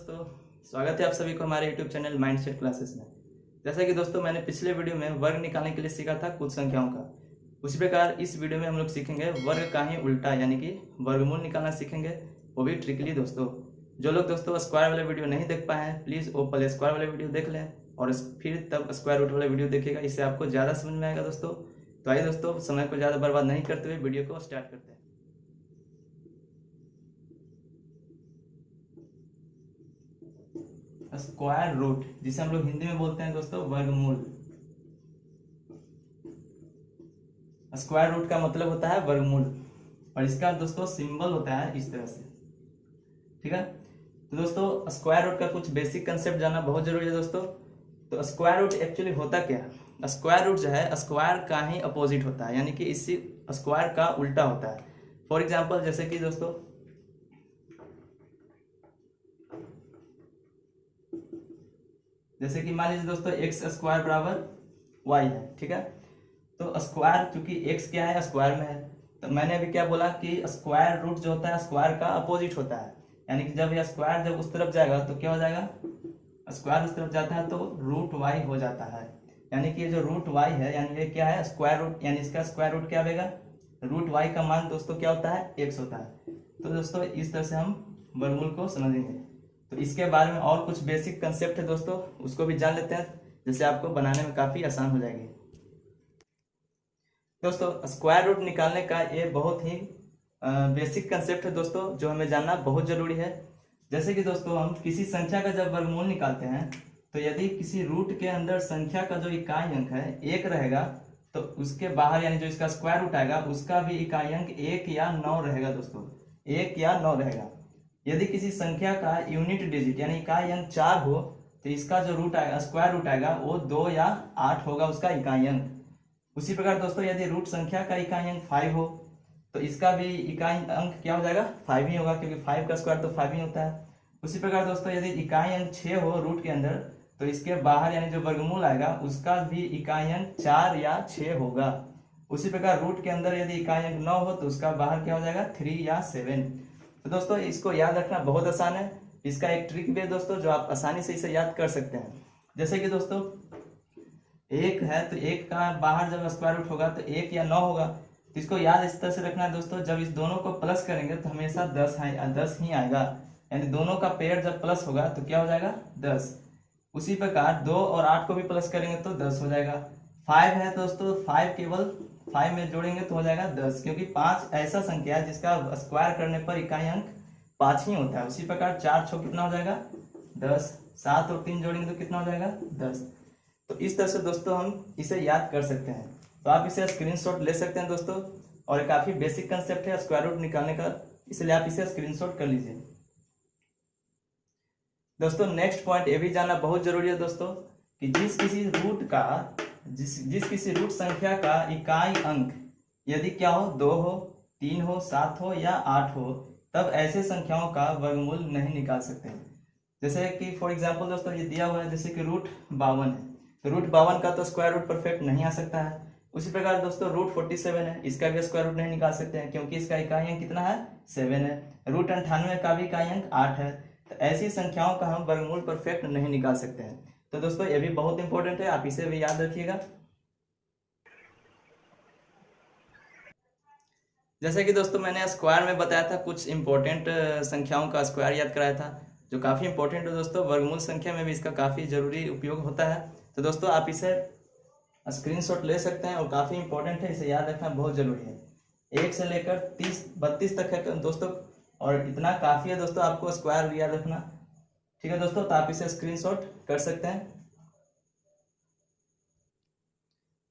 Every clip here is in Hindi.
दोस्तों, स्वागत है आप सभी को हमारे YouTube चैनल माइंडसेट क्लासेस में। जैसा कि दोस्तों मैंने पिछले वीडियो में वर्ग निकालने के लिए सीखा था कुछ संख्याओं का, उसी प्रकार इस वीडियो में हम लोग सीखेंगे वर्ग का ही उल्टा यानी कि वर्गमूल निकालना सीखेंगे, वो भी ट्रिकली। दोस्तों जो लोग दोस्तों स्क्वायर वाले वीडियो नहीं देख पाए हैं, प्लीज़ वो पहले स्क्वायर वाले वीडियो देख लें और फिर तब स्क्वायर रूट वाला वीडियो देखिएगा, इससे आपको ज़्यादा समझ में आएगा। दोस्तों तो आइए दोस्तों, समय को ज़्यादा बर्बाद नहीं करते हुए वीडियो को स्टार्ट करते हैं। स्क्वायर रूट, जिसे हम लोग हिंदी में बोलते हैं दोस्तों वर्गमूल। स्क्वायर रूट का मतलब होता है वर्गमूल और इसका दोस्तों सिंबल होता है इस तरह से, ठीक है। तो दोस्तों स्क्वायर रूट का कुछ बेसिक कंसेप्ट जानना बहुत जरूरी है दोस्तों। तो स्क्वायर रूट एक्चुअली होता क्या है? स्क्वायर रूट जो है स्क्वायर का ही अपोजिट होता है, यानी कि इसी स्क्वायर का उल्टा होता है। फॉर एग्जाम्पल जैसे कि दोस्तों मान लीजिए दोस्तों एक्स स्क्वायर बराबर वाई है, ठीक है। तो स्क्वायर चूंकि एक्स क्या है स्क्वायर में है, तो मैंने अभी क्या बोला कि स्क्वायर रूट जो होता है स्क्वायर का अपोजिट होता है, यानी कि जब यह स्क्वायर जब उस तरफ जाएगा तो क्या हो जाएगा, स्क्वायर उस तरफ जाता है तो रूट वाई हो जाता है। यानी कि जो रूट वाई है यानी ये क्या है स्क्वायर रूट, यानी इसका स्क्वायर रूट क्या आएगा, रूट वाई का मान दोस्तों क्या होता है, एक्स होता है। तो दोस्तों इस तरह से हम वर्गमूल को समझेंगे। तो इसके बारे में और कुछ बेसिक कंसेप्ट है दोस्तों, उसको भी जान लेते हैं, जिससे आपको बनाने में काफ़ी आसान हो जाएगी। दोस्तों स्क्वायर रूट निकालने का ये बहुत ही बेसिक कंसेप्ट है दोस्तों, जो हमें जानना बहुत ज़रूरी है। जैसे कि दोस्तों हम किसी संख्या का जब वर्गमूल निकालते हैं, तो यदि किसी रूट के अंदर संख्या का जो इकाई अंक है एक रहेगा, तो उसके बाहर यानी जो इसका स्क्वायर रूट आएगा उसका भी इकाई अंक 1 या 9 रहेगा दोस्तों, 1 या 9 रहेगा। यदि किसी संख्या का यूनिट डिजिट यानी इकाई अंक 4 हो, तो इसका जो रूट आएगा स्क्वायर रूट आएगा वो 2 या 8 होगा उसका इकाई अंक। उसी प्रकार दोस्तों यदि रूट संख्या का इकाई अंक 5 हो, तो इसका भी इकाई अंक क्या हो जाएगा, 5 ही होगा, क्योंकि 5 का स्क्वायर तो 5 ही होता है। उसी प्रकार दोस्तों यदि इकाई अंक 6 हो रूट के अंदर, तो इसके बाहर यानी जो वर्गमूल आएगा उसका भी इकाई अंक 4 या 6 होगा। उसी प्रकार रूट के अंदर यदि इकाई अंक 9 हो, तो उसका बाहर क्या हो जाएगा, 3 या 7। तो दोस्तों इसको याद रखना बहुत आसान है। इसका एक ट्रिक भी है दोस्तों, जो आप आसानी से इसे याद कर सकते हैं। जैसे कि दोस्तों 1 है, तो 1 का बाहर जब स्क्वायर रूट होगा तो 1 या 9 होगा। तो इसको याद इस तरह से रखना है दोस्तों, जब इस दोनों को प्लस करेंगे तो हमेशा 10 ही आएगा, यानी दोनों का पेयर जब प्लस होगा तो क्या हो जाएगा, 10। उसी प्रकार 2 और 8 को भी प्लस करेंगे तो 10 हो जाएगा। 5 है दोस्तों, 5 केवल 5 में जोड़ेंगे तो हो जाएगा 10, क्योंकि 5 ऐसा संख्या है जिसका स्क्वायर करने पर इकाई अंक 5 ही होता है। उसी प्रकार 4 6 कितना हो जाएगा, 10, 7 और 3 जोड़ेंगे तो कितना हो जाएगा, 10। तो इस तरह से दोस्तों हम इसे याद कर सकते हैं। तो आप इसे स्क्रीनशॉट ले सकते हैं दोस्तों, और ये काफ़ी बेसिक कंसेप्ट है स्क्वायर रूट निकालने का, इसलिए आप इसे स्क्रीनशॉट कर लीजिए। दोस्तों नेक्स्ट पॉइंट ये भी जानना बहुत जरूरी है दोस्तों, कि जिस किसी रूट संख्या का इकाई अंक यदि क्या हो, 2 हो, 3 हो, 7 हो या 8 हो, तब ऐसे संख्याओं का वर्गमूल नहीं निकाल सकते। जैसे कि फॉर एग्जांपल दोस्तों ये दिया हुआ है, जैसे कि रूट 52 है, तो रूट 52 का तो स्क्वायर रूट परफेक्ट नहीं आ सकता है। उसी प्रकार दोस्तों रूट 47 है, इसका भी स्क्वायर रूट नहीं निकाल सकते हैं, क्योंकि इसका इकाई अंक कितना है, 7 है। रूट 98 का भी इकाई अंक 8 है। तो ऐसी संख्याओं का हम वर्गमूल परफेक्ट नहीं निकाल सकते हैं। तो दोस्तों ये भी बहुत इंपॉर्टेंट है, आप इसे भी याद रखिएगा। जैसे कि दोस्तों मैंने स्क्वायर में बताया था कुछ इंपॉर्टेंट संख्याओं का स्क्वायर याद कराया था, जो काफ़ी इंपॉर्टेंट है दोस्तों। वर्गमूल संख्या में भी इसका काफ़ी ज़रूरी उपयोग होता है। तो दोस्तों आप इसे स्क्रीनशॉट ले सकते हैं और काफ़ी इंपॉर्टेंट है, इसे याद रखना बहुत ज़रूरी है। 1 से लेकर 32 तक है दोस्तों, और इतना काफ़ी है दोस्तों आपको स्क्वायर याद रखना, ठीक है दोस्तों। तो आप इसे स्क्रीनशॉट कर सकते हैं।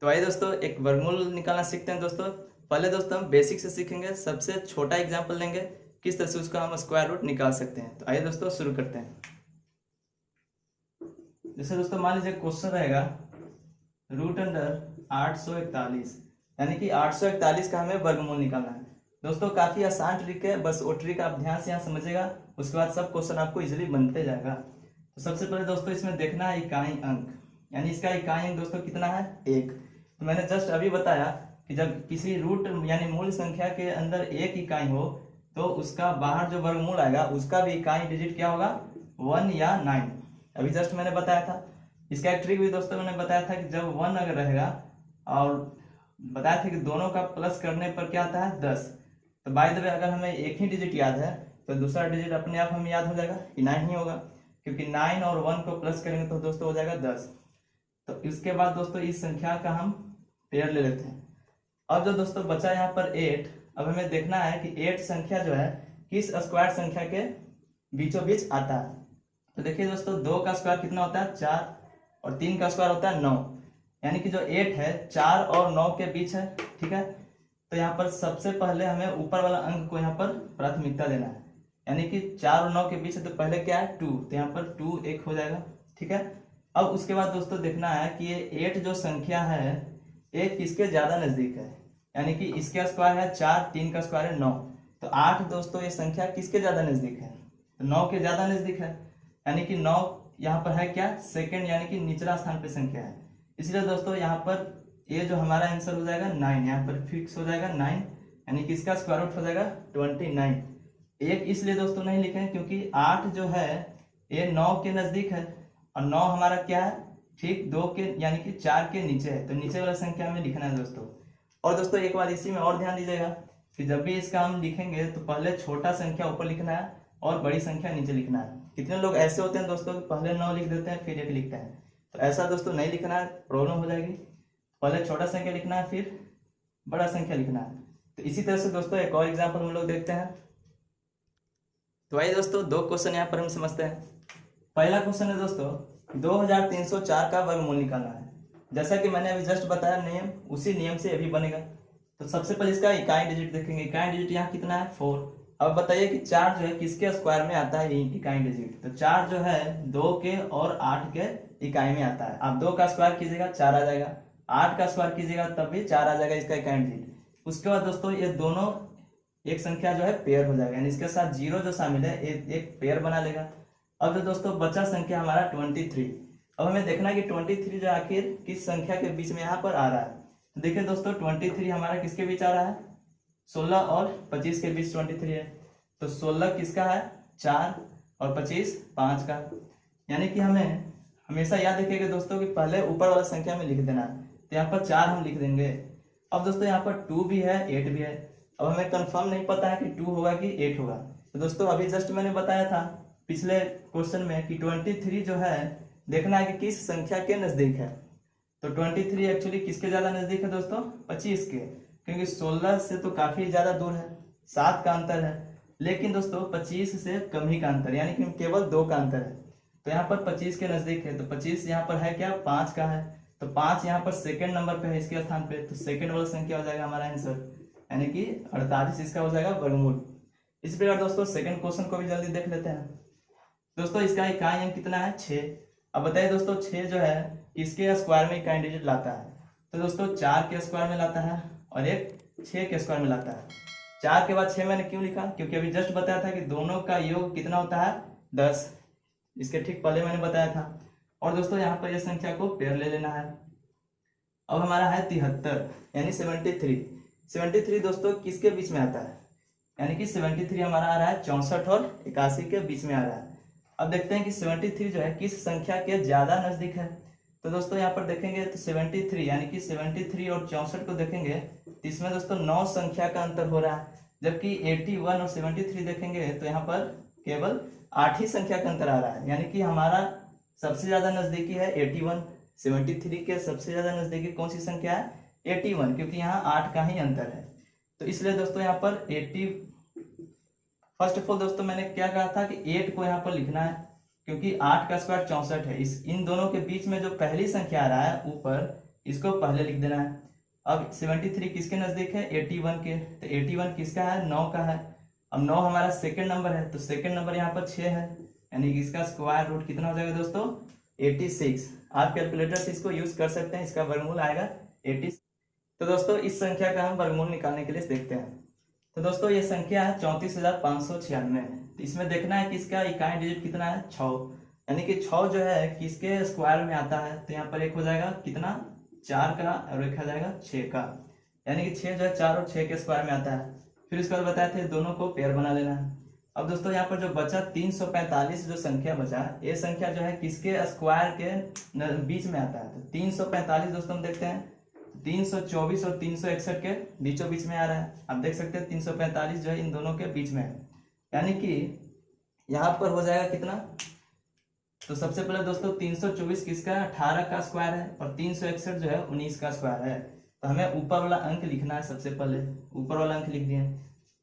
तो आइए दोस्तों एक वर्गमूल निकालना सीखते हैं दोस्तों। पहले दोस्तों हम बेसिक से सीखेंगे, सबसे छोटा एग्जाम्पल लेंगे किस तरह से उसका हम स्क्वायर रूट निकाल सकते हैं। तो आइए दोस्तों शुरू करते हैं। जैसे दोस्तों मान लीजिए क्वेश्चन रहेगा रूट अंडर 841, यानी कि 841 का हमें वर्गमूल निकालना है। दोस्तों काफ़ी आसान ट्रिक है, बस वो ट्रिक आप ध्यान से यहाँ समझिएगा, उसके बाद सब क्वेश्चन आपको इजीली बनते जाएगा। तो सबसे पहले दोस्तों इसमें देखना है इकाई अंक, यानी इसका इकाई अंक दोस्तों कितना है, 1। तो मैंने जस्ट अभी बताया कि जब किसी रूट यानी मूल संख्या के अंदर 1 इकाई हो, तो उसका बाहर जो वर्गमूल आएगा उसका भी इकाई डिजिट क्या होगा, 1 या 9। अभी जस्ट मैंने बताया था। इसका एक ट्रिक भी दोस्तों मैंने बताया था कि जब 1 अगर रहेगा और बताया था कि दोनों का प्लस करने पर क्या आता है 10। तो बाय द वे अगर हमें एक ही डिजिट याद है तो दूसरा डिजिट अपने आप हमें याद हो जाएगा कि 9 ही होगा, क्योंकि 9 और 1 को प्लस करेंगे तो दोस्तों हो जाएगा 10। तो इसके बाद दोस्तों इस संख्या का हम पेयर ले लेते हैं। अब जो दोस्तों बचा यहाँ पर 8, अब हमें देखना है कि 8 संख्या जो है किस स्क्वायर संख्या के बीचों बीच आता है। तो देखिए दोस्तों 2 का स्क्वायर कितना होता है 4, और 3 का स्क्वायर होता है 9, यानी कि जो 8 है 4 और 9 के बीच है। ठीक है, तो यहाँ पर सबसे पहले हमें ऊपर वाला अंक को यहाँ पर प्राथमिकता देना है, यानी कि 4 और 9 के बीच है तो पहले क्या है 2, तो यहाँ पर 2 1 हो जाएगा। ठीक है, अब उसके बाद दोस्तों देखना है कि ये 8 जो संख्या है ये किसके ज्यादा नजदीक है, यानी कि इसका स्क्वायर है 4, 3 का स्क्वायर है 9, तो 8 दोस्तों ये संख्या किसके ज्यादा नजदीक है, तो 9 के ज्यादा नजदीक है, यानी कि 9 यहाँ पर है क्या सेकंड, यानी कि निचला स्थान पे संख्या है। इसलिए दोस्तों यहाँ पर ये जो हमारा आंसर हो जाएगा 9, यहाँ पर फिक्स हो जाएगा 9, यानी कि इसका स्क्वायर रूट हो जाएगा 29। एक इसलिए दोस्तों नहीं लिखे क्योंकि 8 जो है ये 9 के नजदीक है, और 9 हमारा क्या है ठीक 2 के यानी कि 4 के नीचे है, तो नीचे वाला संख्या हमें लिखना है दोस्तों। और दोस्तों एक बार इसी में और ध्यान दीजिएगा कि जब भी इसका हम लिखेंगे तो पहले छोटा संख्या ऊपर लिखना है और बड़ी संख्या नीचे लिखना है। कितने लोग ऐसे होते हैं दोस्तों कि पहले 9 लिख देते हैं फिर 1 लिखते हैं, तो ऐसा दोस्तों नहीं लिखना है, प्रॉब्लम हो जाएगी। पहले छोटा संख्या लिखना है फिर बड़ा संख्या लिखना है। तो इसी तरह से दोस्तों एक और एग्जाम्पल हम लोग देखते हैं। तो आइए दोस्तों 2 क्वेश्चन यहाँ पर हम समझते हैं। पहला क्वेश्चन है दोस्तों 2304 का वर्गमूल निकालना है। जैसा कि मैंने अभी जस्ट बताया नियम, उसी नियम से अभी बनेगा। तो सबसे पहले इसका इकाई डिजिट देखेंगे। इकाई डिजिट यहाँ कितना है 4। अब बताइए कि 4 जो है किसके स्क्वायर में आता है इकाई डिजिट, तो 4 जो है 2 के और 8 के इकाई में आता है। आप 2 का स्क्वायर कीजिएगा 4 आ जाएगा, 8 का स्क्वायर कीजिएगा तब भी 4 आ जाएगा इसका इकाई डिजिट। उसके बाद दोस्तों ये दोनों एक संख्या जो है पेयर हो जाएगा, यानी इसके साथ 0 जो शामिल है एक पेयर बना लेगा। अब जो दोस्तों बचा संख्या हमारा 23। अब हमें देखना है कि 23 जो आखिर किस संख्या के बीच में यहाँ पर आ रहा है। तो देखिए दोस्तों 23 हमारा किसके बीच आ रहा है 16 और 25 के बीच 23 है। तो 16 किसका है 4 और 25 5 का, यानी कि हमें हमेशा याद रखिएगा दोस्तों कि पहले ऊपर वाला संख्या में लिख देना है। तो यहाँ पर 4 हम लिख देंगे। अब दोस्तों यहाँ पर 2 भी है 8 भी है। अब हमें कंफर्म नहीं पता है कि 2 होगा कि 8 होगा। तो दोस्तों अभी जस्ट मैंने बताया था पिछले क्वेश्चन में कि 23 जो है देखना है कि किस संख्या के नजदीक है। तो 23 एक्चुअली किसके ज्यादा नजदीक है दोस्तों 25 के, क्योंकि 16 से तो काफी ज्यादा दूर है, 7 का अंतर है। लेकिन दोस्तों 25 से कम ही का अंतर, यानी कि केवल 2 का अंतर है। तो यहाँ पर 25 के नजदीक है, तो 25 यहाँ पर है क्या 5 का है, तो 5 यहाँ पर सेकंड नंबर पे है इसके स्थान पे, तो सेकंड वाला संख्या हो जाएगा हमारा आंसर, यानी कि 48 इसका हो जाएगा वर्गमूल। इस प्रकार दोस्तों सेकंड क्वेश्चन को भी जल्दी देख लेते हैं। दोस्तों इसका इकाई अंक कितना है 6। अब बताइए दोस्तों 6 जो है किसके स्क्वायर में इकाई डिजिट लाता है। तो दोस्तों 4 के स्क्वायर में लाता है और एक 6 के स्क्वायर में लाता है। 4 के बाद 6 मैंने क्यों लिखा, क्योंकि अभी जस्ट बताया था कि दोनों का योग कितना होता है 10, इसके ठीक पहले मैंने बताया था। और दोस्तों यहाँ पर यह संख्या को पेयर ले लेना है। अब हमारा है 73 यानी 73 दोस्तों किसके बीच में आता है, यानी कि 73 हमारा आ रहा है 64 और 81 के बीच में आ रहा है। अब देखते हैं कि 73 जो है किस संख्या के ज्यादा नजदीक है। तो दोस्तों यहाँ पर देखेंगे तो 73 यानी कि 73 और 64 को देखेंगे तो इसमें दोस्तों 9 संख्या का अंतर हो रहा है, जबकि 81 और 73 देखेंगे तो यहाँ पर केवल 8 ही संख्या का अंतर आ रहा है, यानी कि हमारा सबसे ज्यादा नजदीकी है 81। 73 के सबसे ज्यादा नजदीकी कौन सी संख्या है 81, क्योंकि यहाँ 8 का ही अंतर है। तो इसलिए दोस्तों यहाँ पर 80 फर्स्ट ऑफ ऑल दोस्तों मैंने क्या कहा था कि 8 को यहाँ पर लिखना है, क्योंकि 8 का स्क्वायर 64 है। इन दोनों के बीच में जो पहली संख्या आ रहा है ऊपर, इसको पहले लिख देना है। अब 73 किसके नजदीक है 81 के, तो 81 किसका है 9 का है। अब 9 हमारा सेकंड नंबर है, तो सेकंड नंबर यहाँ पर 6 है, यानी कि इसका स्क्वायर रूट कितना हो जाएगा दोस्तों 86। आप कैलकुलेटर से इसको यूज कर सकते हैं, इसका वर्गमूल आएगा 80। तो दोस्तों इस संख्या का हम वर्गमूल निकालने के लिए देखते हैं। तो दोस्तों ये संख्या है 34,596। तो इसमें देखना है कि इसका इकाई डिजिट कितना है 6, यानी कि 6 जो है किसके स्क्वायर में आता है। तो यहाँ पर एक हो जाएगा कितना 4 का और एक हो जाएगा 6 का, यानी कि 6 जो है 4 और 6 के स्क्वायर में आता है। फिर उसके बाद बताए थे दोनों को पेयर बना लेना है। अब दोस्तों यहाँ पर जो बचा 345 जो संख्या बचा, ये संख्या जो है किसके स्क्वायर के बीच में आता है। तो 345 दोस्तों हम देखते हैं 324 और 361 के बीचों बीच में आ रहा है। आप देख सकते हैं 345 जो है इन दोनों के बीच में है, यानी कि यहाँ पर हो जाएगा कितना। तो सबसे पहले दोस्तों 324 किसका 18 का स्क्वायर है और 361 जो है 19 का स्क्वायर है। तो हमें ऊपर वाला अंक लिखना है, सबसे पहले ऊपर वाला अंक लिख दिए।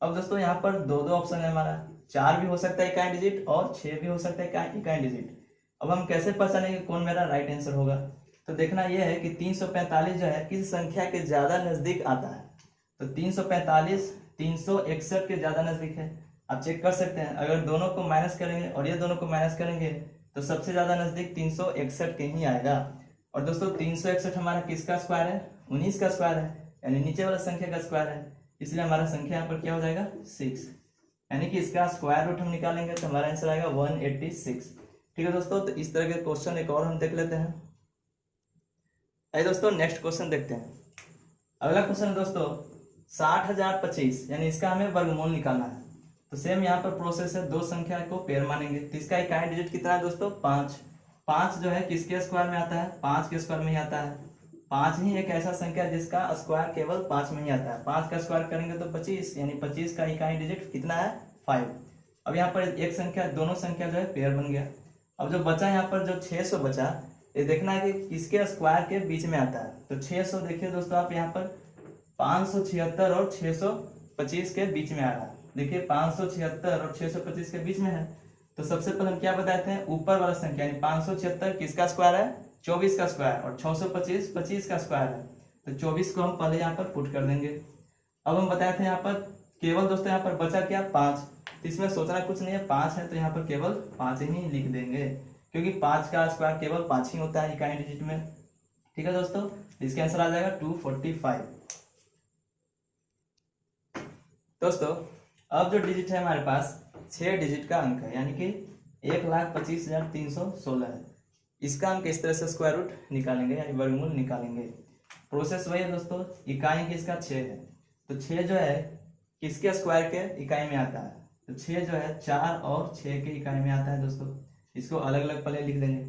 अब दोस्तों यहाँ पर दो ऑप्शन है हमारा, 4 भी हो सकता है इकाई डिजिट और 6 भी हो सकता है इकाई डिजिट। अब हम कैसे पहचानेंगे कौन मेरा राइट आंसर होगा। तो देखना यह है कि 345 जो है किस संख्या के ज्यादा नजदीक आता है। तो 345 361 के ज्यादा नजदीक है। आप चेक कर सकते हैं, अगर दोनों को माइनस करेंगे और ये दोनों को माइनस करेंगे तो सबसे ज्यादा नजदीक 361 के ही आएगा। और दोस्तों 361 हमारा किसका स्क्वायर है 19 का स्क्वायर है, यानी नीचे वाला संख्या का स्क्वायर है, इसलिए हमारा संख्या यहाँ पर क्या हो जाएगा 6, यानी कि इसका स्क्वायर रूट हम निकालेंगे तो हमारा आंसर आएगा 186। ठीक है दोस्तों, तो इस तरह के क्वेश्चन एक और हम देख लेते हैं। आइए दोस्तों नेक्स्ट क्वेश्चन देखते हैं। अगला क्वेश्चन है दोस्तों 60,025, यानी इसका हमें वर्गमूल निकालना है। तो सेम यहाँ पर प्रोसेस है, दो संख्या को पेयर मानेंगे। तो इसका इकाई डिजिट कितना है दोस्तों 5। 5 जो है किसके स्क्वायर में आता है 5 के स्क्वायर में ही आता है। 5 ही एक ऐसा संख्या है जिसका स्क्वायर केवल 5 में ही आता है। 5 का स्क्वायर करेंगे तो 25, यानी 25 का इकाई डिजिट कितना है 5। अब यहाँ पर एक संख्या दोनों संख्या जो है पेयर बन गया। अब जो बचा यहाँ पर जो 600 बचा, ये देखना है कि किसके स्क्वायर के बीच में आता है। तो 600 देखिए दोस्तों आप यहाँ पर 576 और 625 के बीच में आ रहा है। देखिए 576 और 625 के बीच में है। तो सबसे पहले हम क्या बताए थे, ऊपर वाला संख्या यानी 576 किसका स्क्वायर है 24 का स्क्वायर और 625 25 का स्क्वायर है। तो 24 को हम पहले यहाँ पर पुट कर देंगे। अब हम बताए थे यहाँ पर केवल दोस्तों यहाँ पर बचा क्या 5, तो इसमें सोचना कुछ नहीं है, 5 है तो यहाँ पर केवल 5 ही लिख देंगे, क्योंकि 5 का स्क्वायर केवल 5 ही होता है इकाई डिजिट में। ठीक है दोस्तों, इसका आंसर आ जाएगा 245। दोस्तों अब जो डिजिट है हमारे पास 6 डिजिट का अंक है, यानी कि 1,25,316 है। इसका हम किस तरह से स्क्वायर रूट निकालेंगे यानी वर्गमूल निकालेंगे। प्रोसेस वही है दोस्तों, इकाई की इसका 6 है। तो 6 जो है किसके स्क्वायर के इकाई में आता है, तो 6 जो है 4 और 6 के इकाई में आता है दोस्तों। इसको अलग अलग पहले लिख देंगे,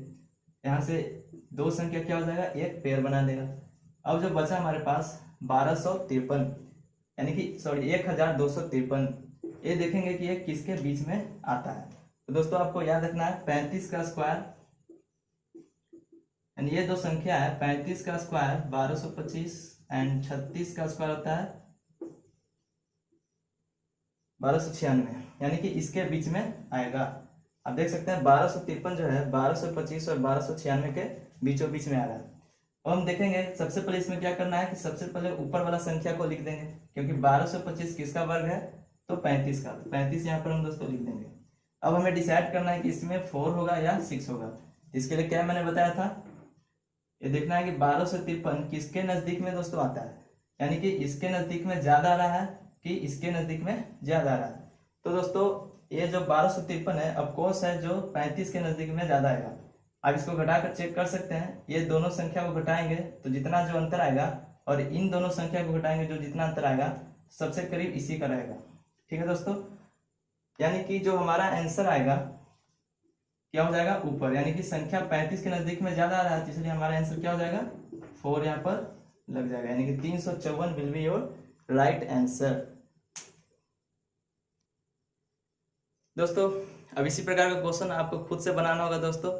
यहाँ से दो संख्या क्या हो जाएगा एक पेयर बना देगा। अब जो बचा हमारे पास 1253, यानी कि सॉरी 1253, ये देखेंगे कि ये किसके बीच में आता है। तो दोस्तों आपको याद रखना है 35 का स्क्वायर, यानी ये दो संख्या है 35 का स्क्वायर 1225 एंड 36 का स्क्वायर होता है 1296, यानी कि इसके बीच में आएगा। आप देख सकते हैं 1253 जो है 1225 और 1296 के बीचों बीच में आ रहा है। अब हम देखेंगे सबसे पहले इसमें क्या करना है कि सबसे पहले ऊपर वाला संख्या को लिख देंगे, क्योंकि 1225 किसका वर्ग है तो 35 का, 35 यहाँ पर हम दोस्तों लिख देंगे। अब हमें डिसाइड करना है कि इसमें 4 होगा या 6 होगा। इसके लिए क्या मैंने बताया था, ये देखना है कि 1253 किसके नजदीक में दोस्तों आता है, यानी कि इसके नजदीक में ज्यादा आ रहा है कि इसके नजदीक में ज्यादा आ रहा है। तो दोस्तों ये जो 1253 है ऑफकोर्स है जो 35 के नजदीक में ज्यादा आएगा। आप इसको घटाकर चेक कर सकते हैं, ये दोनों संख्या को घटाएंगे तो जितना जो अंतर आएगा और इन दोनों संख्या को घटाएंगे जो जितना अंतर आएगा सबसे करीब इसी का रहेगा। ठीक है दोस्तों, यानी कि जो हमारा आंसर आएगा क्या हो जाएगा ऊपर, यानी कि संख्या 35 के नजदीक में ज्यादा आ रहा है, इसलिए हमारा आंसर क्या हो जाएगा 4 यहाँ पर लग जाएगा, यानी कि 354 will be your right answer. दोस्तों अब इसी प्रकार का क्वेश्चन आपको खुद से बनाना होगा दोस्तों,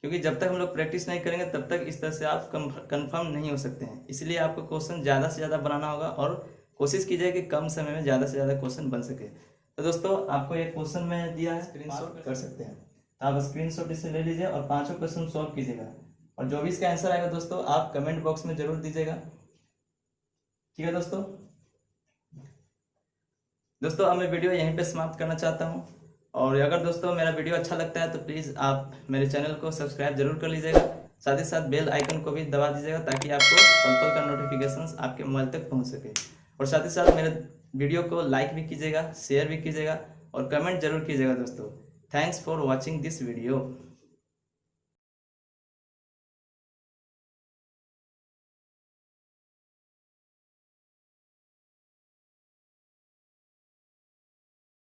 क्योंकि जब तक हम लोग प्रैक्टिस नहीं करेंगे तब तक इस तरह से आप कंफर्म नहीं हो सकते हैं। इसलिए आपको क्वेश्चन ज़्यादा से ज़्यादा बनाना होगा और कोशिश कीजिए कि कम समय में ज़्यादा से ज़्यादा क्वेश्चन बन सके। तो दोस्तों आपको एक क्वेश्चन में दिया है, स्क्रीनशॉट कर सकते हैं, तो आप स्क्रीनशॉट इससे ले लीजिए और 5 क्वेश्चन सॉल्व कीजिएगा, और जो भी इसका आंसर आएगा दोस्तों आप कमेंट बॉक्स में जरूर दीजिएगा। ठीक है दोस्तों, अब मैं वीडियो यहीं पे समाप्त करना चाहता हूँ, और अगर दोस्तों मेरा वीडियो अच्छा लगता है तो प्लीज़ आप मेरे चैनल को सब्सक्राइब जरूर कर लीजिएगा, साथ ही साथ बेल आइकन को भी दबा दीजिएगा ताकि आपको पल पल का नोटिफिकेशंस आपके मोबाइल तक पहुंच सके। और साथ ही साथ मेरे वीडियो को लाइक भी कीजिएगा, शेयर भी कीजिएगा और कमेंट जरूर कीजिएगा दोस्तों। Thanks for watching this video.